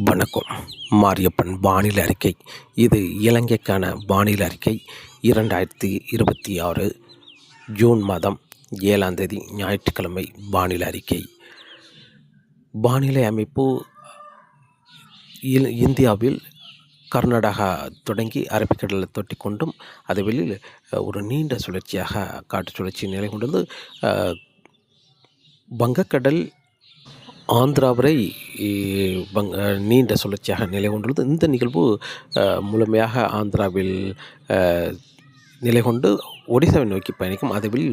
வணக்கம். மாரியப்பன் வானிலை அறிக்கை. இது இலங்கைக்கான வானிலை அறிக்கை. 2026 ஜூன் மாதம் 7ஆம் தேதி ஞாயிற்றுக்கிழமை வானிலை அறிக்கை. வானிலை அமைப்பு இந்தியாவில் கர்நாடகா தொடங்கி அரபிக்கடலை தொட்டி கொண்டும் அதை வெளியில் ஒரு நீண்ட சுழற்சியாக காற்று சுழற்சி நிலை கொண்டது. வங்கக்கடல் ஆந்திரா வரை நீண்ட சுழற்சியாக நிலை கொண்டுள்ளது. இந்த நிகழ்வு முழுமையாக ஆந்திராவில் நிலை கொண்டு ஒடிசாவை நோக்கி பயணிக்கும். அதுவில்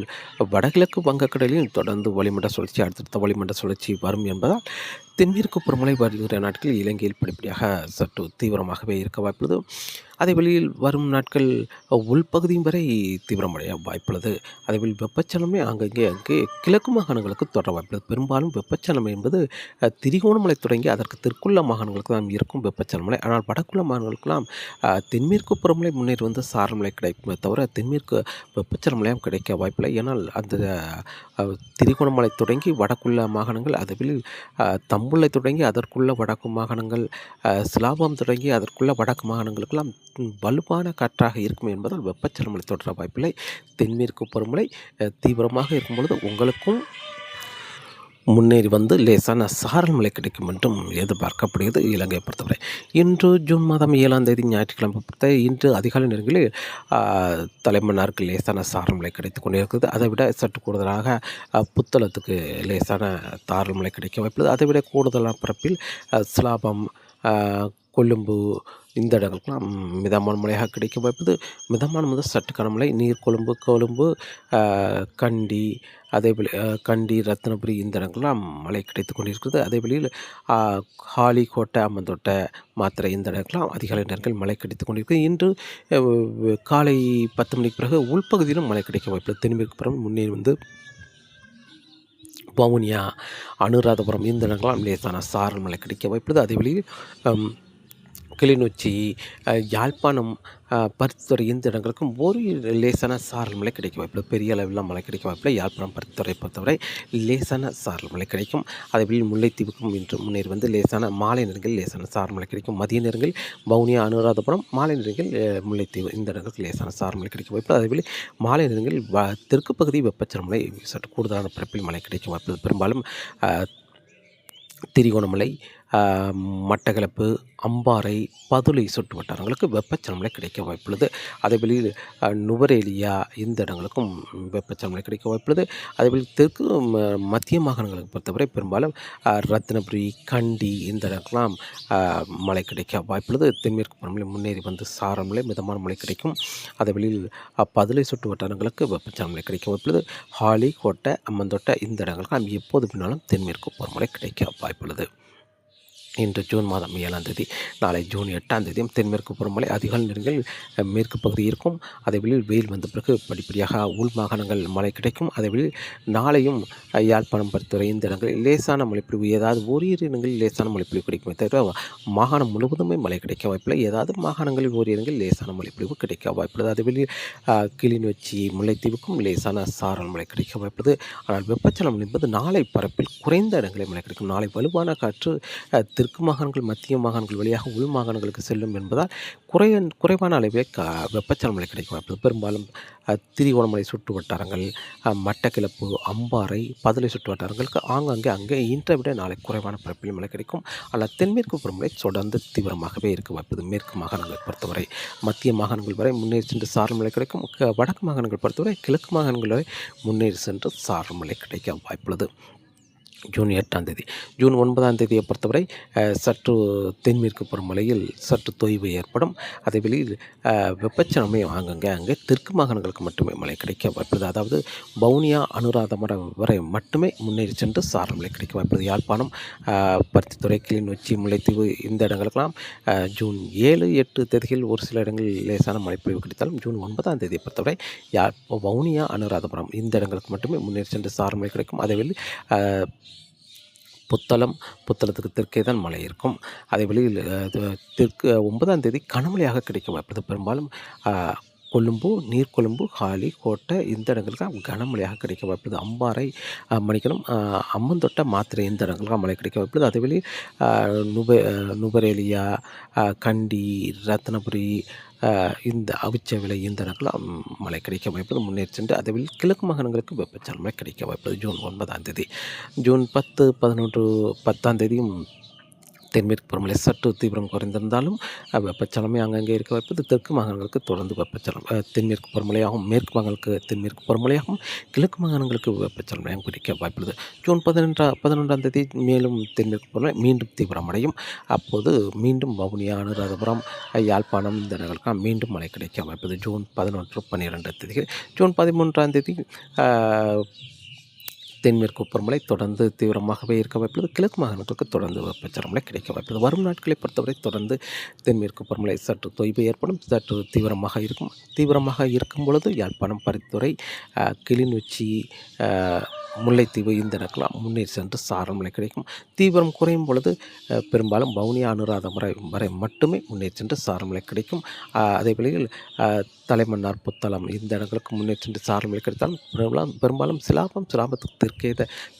வடகிழக்கு வங்கக்கடலில் தொடர்ந்து வளிமண்டல சுழற்சி, அடுத்தடுத்த வளிமண்டல சுழற்சி வரும் என்பதால் தென்மேற்கு பருவமழை வருகிற நாட்களில் இலங்கையில் படிப்படியாக சற்று தீவிரமாகவே இருக்க வாய்ப்புள்ளது. அதே வழியில் வரும் நாட்கள் உள்பகுதியும் வரை தீவிரமடைய வாய்ப்புள்ளது. அதேபோல் வெப்பச்சலனமே அங்கே கிழக்கு மாகாணங்களுக்கு தொடர வாய்ப்புள்ளது. பெரும்பாலும் வெப்பச்சலனம் என்பது திரிகோணமலை தொடங்கி அதற்கு தெற்குள்ள மாகாணங்களுக்கு தான் இருக்கும் வெப்பச்சலனமலை. ஆனால் வடக்குள்ள மாகாணங்களுக்கெல்லாம் தென்மேற்கு பருவமழை முன்னேறி வந்து சாரமழை கிடைக்குமே தவிர தென்மேற்கு வெப்பச்சலனமழையும் கிடைக்க வாய்ப்பில்லை. ஏன்னால் அந்த திரிகோணமலை தொடங்கி வடக்குள்ள மாகாணங்கள், அதுவில் தம்புள்ளை தொடங்கி அதற்குள்ள வடக்கு மாகாணங்கள், சிலாபம் தொடங்கி அதற்குள்ள வடக்கு மாகாணங்களுக்கெல்லாம் வலுவான காற்றாக இருக்கும் என்பதால் வெப்பச்சலனமழை தொடர வாய்ப்பில்லை. தென்மேற்கு பருவமழை தீவிரமாக இருக்கும் பொழுது உங்களுக்கும் முன்னேறி வந்து லேசான சாரல் மழை கிடைக்கும் என்றும் எதிர்பார்க்கப்படுகிறது. இலங்கையை பொறுத்தவரை இன்று ஜூன் மாதம் 7ஆம் தேதி ஞாயிற்றுக்கிழமை பொறுத்த இன்று அதிகாலை நேரங்களில் தலைமன்னாருக்கு லேசான சாரல் மழை கிடைத்து கொண்டிருக்கிறது. அதை விட சற்று கூடுதலாக புத்தளத்துக்கு லேசான சாரல் மழை கிடைக்க வாய்ப்புள்ளது. அதை விட கூடுதலான பரப்பில் சிலாபம், கொழும்பு இந்த இடங்களுக்கெல்லாம் மிதமான மழையாக கிடைக்க வாய்ப்புது. மிதமான முதல் சற்று கனமழை கொழும்பு, கண்டி, அதேபோல் கண்டி, ரத்னபுரி இந்த இடங்கள்லாம் மழை கிடைத்து கொண்டிருக்கிறது. அதே வழியில் ஹாலி, கோட்டை, அம்மந்தோட்டை, மாத்திரை இந்த இடங்கள்லாம் அதிகாலை நேரங்கள் மழை கிடைத்து கொண்டிருக்கிறது. இன்று காலை 10 மணிக்கு பிறகு உள்பகுதியிலும் மழை கிடைக்க வாய்ப்புள்ளது. தென்மேற்கு புறம் முன்னேறி வந்து வவுனியா, அனுராதபுரம் இந்த இடங்கள்லாம் லேசான சாரல் மழை கிடைக்க வாய்ப்புள்ளது. அதே வழியில் கிளிநொச்சி, யாழ்ப்பாணம், பருத்தித்துறை இந்த இடங்களுக்கும் ஒரு லேசான சாரல் மழை கிடைக்க வாய்ப்புள்ளது. பெரிய அளவில் மழை கிடைக்க வாய்ப்பில்லை. யாழ்ப்பாணம், பருத்தித்துறை பொறுத்தவரை லேசான சாரல் மழை கிடைக்கும். அதேபோல் முல்லைத்தீவுக்கும் இன்று முன்னேறி வந்து லேசான மாலை நேரங்களில் லேசான சாரல் மழை கிடைக்கும். மதிய நேரங்களில் வவுனியா, அனுராதபுரம், மாலை நேரங்களில் முல்லைத்தீவு இந்த இடங்களுக்கு லேசான சாரல் மழை கிடைக்க வாய்ப்பு. அதேபோல் மாலை நேரங்களில் தெற்கு பகுதி வெப்பச்சலன மழை சற்று கூடுதலான பரப்பில் மழை கிடைக்க வாய்ப்புள்ளது. பெரும்பாலும் திரிகோணமலை, மட்டக்களப்பு, அம்பாறை, பதுளை சுற்று வட்டாரங்களுக்கு வெப்பச்சலனமழை கிடைக்க வாய்ப்புள்ளது. அதேபோல் நுவரேலியா இந்த இடங்களுக்கும் வெப்பச்சலனமழை கிடைக்க வாய்ப்புள்ளது. அதேபோல் தெற்கு மத்திய மாகாணங்களுக்கு பொறுத்தவரை பெரும்பாலும் ரத்னபுரி, கண்டி இந்த இடங்கள்லாம் மழை கிடைக்க வாய்ப்புள்ளது. தென்மேற்கு பருவமழை முன்னேறி வந்து சாரல் மிதமான மழை கிடைக்கும். அதேபோல் பதுளை சுற்று வட்டாரங்களுக்கு வெப்பச்சலனமழை கிடைக்க வாய்ப்புள்ளது. ஹாலி, கோட்டை, அம்மந்தோட்டை இந்த இடங்களுக்கு எப்போது பின்னாலும் தென்மேற்கு பருவமழை கிடைக்க வாய்ப்புள்ளது. இன்று ஜூன் மாதம் 7ஆம் தேதி, நாளை ஜூன் 8ஆம் தேதியும் தென்மேற்கு பருவமழை அதிகாலை நேரங்களில் மேற்கு பகுதி இருக்கும். அதேவேளையில் வெயில் வந்த பிறகு படிப்படியாக உள் மாகாணங்கள் மழை கிடைக்கும். அதேவேளையில் நாளையும் யாழ்ப்பாணம், பருத்தித்துறை இந்த இடங்களில் லேசான மழைப்பொழிவு, ஏதாவது ஓரிரு இடங்களில் லேசான மழைப்பொழிவு கிடைக்குமே தவிர மாகாணம் முழுவதுமே மழை கிடைக்க வாய்ப்பில்லை. ஏதாவது மாகாணங்களில் ஓரிரு இடங்களில் லேசான மழைப்பொழிவு கிடைக்க வாய்ப்புள்ளது. அதேவேளையில் கிளிநொச்சி, முல்லைத்தீவுக்கும் லேசான சாரல் மழை கிடைக்க வாய்ப்புள்ளது. ஆனால் வெப்பச்சலனம் என்பது நாளை பரப்பில் குறைந்த இடங்களில் மழை கிடைக்கும். நாளை வலுவான காற்று தெற்கு மாகாணங்கள், மத்திய மாகாணங்கள் வழியாக உள் மாகாணங்களுக்கு செல்லும் என்பதால் குறைவான அளவே வெப்பச்சலன மழை கிடைக்க வாய்ப்புள்ளது. பெரும்பாலும் திரிகோணமலை சுற்று வட்டாரங்கள், மட்டக்களப்பு, அம்பாறை, பதுளை சுற்று வட்டாரங்களுக்கு அங்கே இன்றை விட நாளை குறைவான பரப்பில் மழை கிடைக்கும். ஆனால் தென்மேற்கு பருவமழை தொடர்ந்து தீவிரமாகவே இருக்க வாய்ப்புது. மேற்கு மாகாணங்களை பொறுத்தவரை மத்திய மாகாணங்கள் வரை முன்னேறி சென்று சாரல் மழை கிடைக்கும். வடக்கு மாகாணங்கள் பொறுத்தவரை கிழக்கு மாகாணங்கள் வரை முன்னேறி சென்று சாரல் மழை கிடைக்க வாய்ப்புள்ளது. ஜூன் 8ஆம் தேதி. ஜூன் 9ஆம் தேதியை பொறுத்தவரை சற்று தென்மேற்கு பருவமழையில் சற்று தொய்வு ஏற்படும். அதே வெளியில் வெப்பச்சலனமே அங்கே தெற்கு மாகாணங்களுக்கு மட்டுமே மழை கிடைக்க வாய்ப்புள்ளது. அதாவது வவுனியா, அனுராதபுரம் வரை மட்டுமே முன்னேறி சென்று சாரல் மழை கிடைக்க வாய்ப்புள்ளது. யாழ்ப்பாணம், பருத்தித்துறை, கிளிநொச்சி, முல்லைத்தீவு இந்த இடங்களுக்கெல்லாம் ஜூன் 7, 8 தேதிகளில் ஒரு சில இடங்களில் லேசான மழைப்பொழிவு கிடைத்தாலும் ஜூன் 9ஆம் தேதியை பொறுத்தவரை வவுனியா, அனுராதபுரம் இந்த இடங்களுக்கு மட்டுமே முன்னேறி சென்று சாரல் மழை கிடைக்கும். அதேவேளை புத்தளத்துக்கு தெற்கே தான் மழை இருக்கும். அதே வழியில் தெற்கு 9ஆம் தேதி கனமழையாக கிடைக்க வாய்ப்புள்ளது. பெரும்பாலும் கொழும்பு, நீர்கொழும்பு, காலி, கோட்டை இந்த இடங்களுக்கு கனமழையாக கிடைக்க வாய்ப்புள்ளது. அம்பாறை மன்னிக்கணும் அம்மந்தோட்டை, மாத்திரை இந்த இடங்களுக்கு மழை கிடைக்க வாய்ப்புள்ளது. அதேவேளை நுவரெலியா, கண்டி, ரத்னபுரி, இந்த அவிச்சவிளை இந்த இடங்களில் மழை கிடைக்க வாய்ப்புள்ளது. முன்னேறி சென்று அதேவேளை கிழக்கு மாகாணங்களுக்கு வெப்பச்சலன மழை கிடைக்க வாய்ப்புள்ளது. ஜூன் 9ஆம் தேதி. ஜூன் 10, 11, 10ஆம் தேதியும் தென்மேற்கு பருவமழை சற்று தீவிரம் குறைந்திருந்தாலும் வெப்பச்சலனமே அங்கங்கே இருக்க வாய்ப்பது. தெற்கு மாகாணங்களுக்கு தொடர்ந்து வெப்பச்சலனம் தென்மேற்கு பருவமழையாகவும், மேற்கு மாகாணங்களுக்கு தென்மேற்கு பருவமழையாகவும், கிழக்கு மாகாணங்களுக்கு வெப்பச்சலனமையாகவும் குறிக்க வாய்ப்புள்ளது. ஜூன் 11ஆம் தேதி மேலும் தென்மேற்கு பருவமழை மீண்டும் தீவிரமடையும். அப்போது மீண்டும் வவுனியா, அனுராதபுரம், யாழ்ப்பாணம் இந்த இடங்களுக்கு மீண்டும் மழை கிடைக்க வாய்ப்புள்ளது. ஜூன் 11, 12 தேதிகள். ஜூன் 13ஆம் தேதி தென்மேற்கு பருவமழை தொடர்ந்து தீவிரமாகவே இருக்க வாய்ப்புள்ளது. கிழக்கு மாகாணத்திற்கு தொடர்ந்து வெப்பச்சலன மழை கிடைக்க வாய்ப்புள்ளது. வரும் நாட்களை பொறுத்தவரை தொடர்ந்து தென்மேற்கு பருவமழை சற்று தொய்வு ஏற்படும், சற்று தீவிரமாக இருக்கும். தீவிரமாக இருக்கும் பொழுது யாழ்ப்பாணம், பருத்தித்துறை, கிளிநொச்சி, முல்லைத்தீவு இந்த இடங்களாம் முன்னேறி சென்று சாரல் மழை கிடைக்கும். தீவிரம் குறையும் பொழுது பெரும்பாலும் வவுனியா, அனுராதபுரம் வரை மட்டுமே முன்னேறி சென்று சாரல் மழை கிடைக்கும். அதே வேளையில் தலைமன்னார், புத்தளம் இந்த இடங்களுக்கு முன்னேறி சென்று சாரல் மழை கிடைத்தாலும் பெரும்பாலும் சிலாபத்துக்கு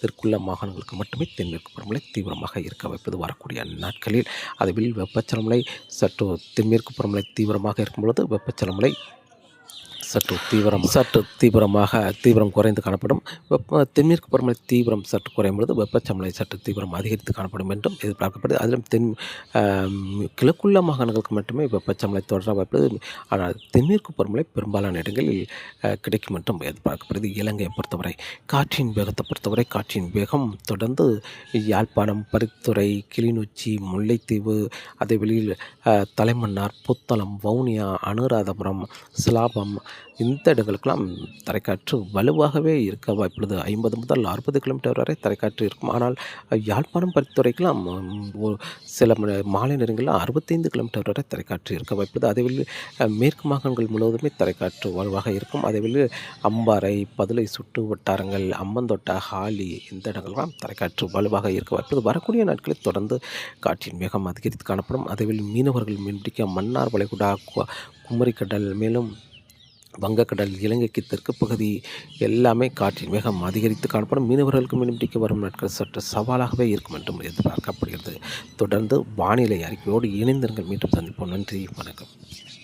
தெற்குள்ள மாகாணங்களுக்கு மட்டுமே தென்மேற்கு பருவமழை தீவிரமாக இருக்க வைப்பது வர நாட்களில். அதேவேளையில் வெப்பச்சலன மழை சற்று தென்மேற்கு பருவமழை தீவிரமாக இருக்கும் பொழுது வெப்பச்சலன மழை சற்று தீவிரம் குறைந்து காணப்படும். தென்மேற்கு பருவமழை தீவிரம் சற்று குறையும் பொழுது வெப்பச்சலன சற்று தீவிரம் அதிகரித்து காணப்படும் என்றும் எதிர்பார்க்கப்படுது. அதிலும் கிழக்குள்ள மாகாணங்களுக்கு மட்டுமே வெப்பச்சலன தொடர வாய்ப்புள்ளது. ஆனால் தென்மேற்கு பருவமழை பெரும்பாலான இடங்களில் கிடைக்கும் என்றும் எதிர்பார்க்கப்படுது. இலங்கையை பொறுத்தவரை காற்றின் வேகத்தை பொறுத்தவரை காற்றின் வேகம் தொடர்ந்து யாழ்ப்பாணம், பருத்தித்துறை, கிளிநொச்சி, முல்லைத்தீவு, அதே வெளியில் தலைமன்னார், புத்தளம், வவுனியா, அனுராதபுரம், சிலாபம் இந்த இடங்களுக்கெல்லாம் தரைக்காற்று வலுவாகவே இருக்க வாய்ப்புள்ளது. 50 முதல் 60 கிலோமீட்டர் வரை தரைக்காற்று இருக்கும். ஆனால் யாழ்ப்பாணம், பருத்தித்துறைக்கெல்லாம் சில மாலை நேரங்களில் 65 கிலோமீட்டர் வரை தரைக்காற்று இருக்க வாய்ப்புள்ளது. அதேவேளை மேற்கு மாகாணங்கள் முழுவதுமே தரைக்காற்று வலுவாக இருக்கும். அதேவேளை அம்பாறை, பதுளை சுற்று வட்டாரங்கள், அம்மந்தோட்டை, ஹாலி இந்த இடங்கள்லாம் தரைக்காற்று வலுவாக இருக்க வாய்ப்புள்ளது. வரக்கூடிய நாட்களில் தொடர்ந்து காற்றின் வேகம் அதிகரித்து காணப்படும். அதேவேளை மீனவர்கள் மீன்பிடிக்க மன்னார் வளைகுடா, குமரிக்கடல், மேலும் வங்கக்கடல், இலங்கைக்கு தெற்கு பகுதி எல்லாமே காற்றின் வேகம் அதிகரித்து காணப்படும். மீனவர்களுக்கு மீன்பிடிக்க வரும் நாட்கள் சற்று சவாலாகவே இருக்கும் என்றும் எதிர்பார்க்கப்படுகிறது. தொடர்ந்து வானிலை அறிக்கையோடு இணைந்திருங்கள். மீண்டும் சந்திப்போம். நன்றி, வணக்கம்.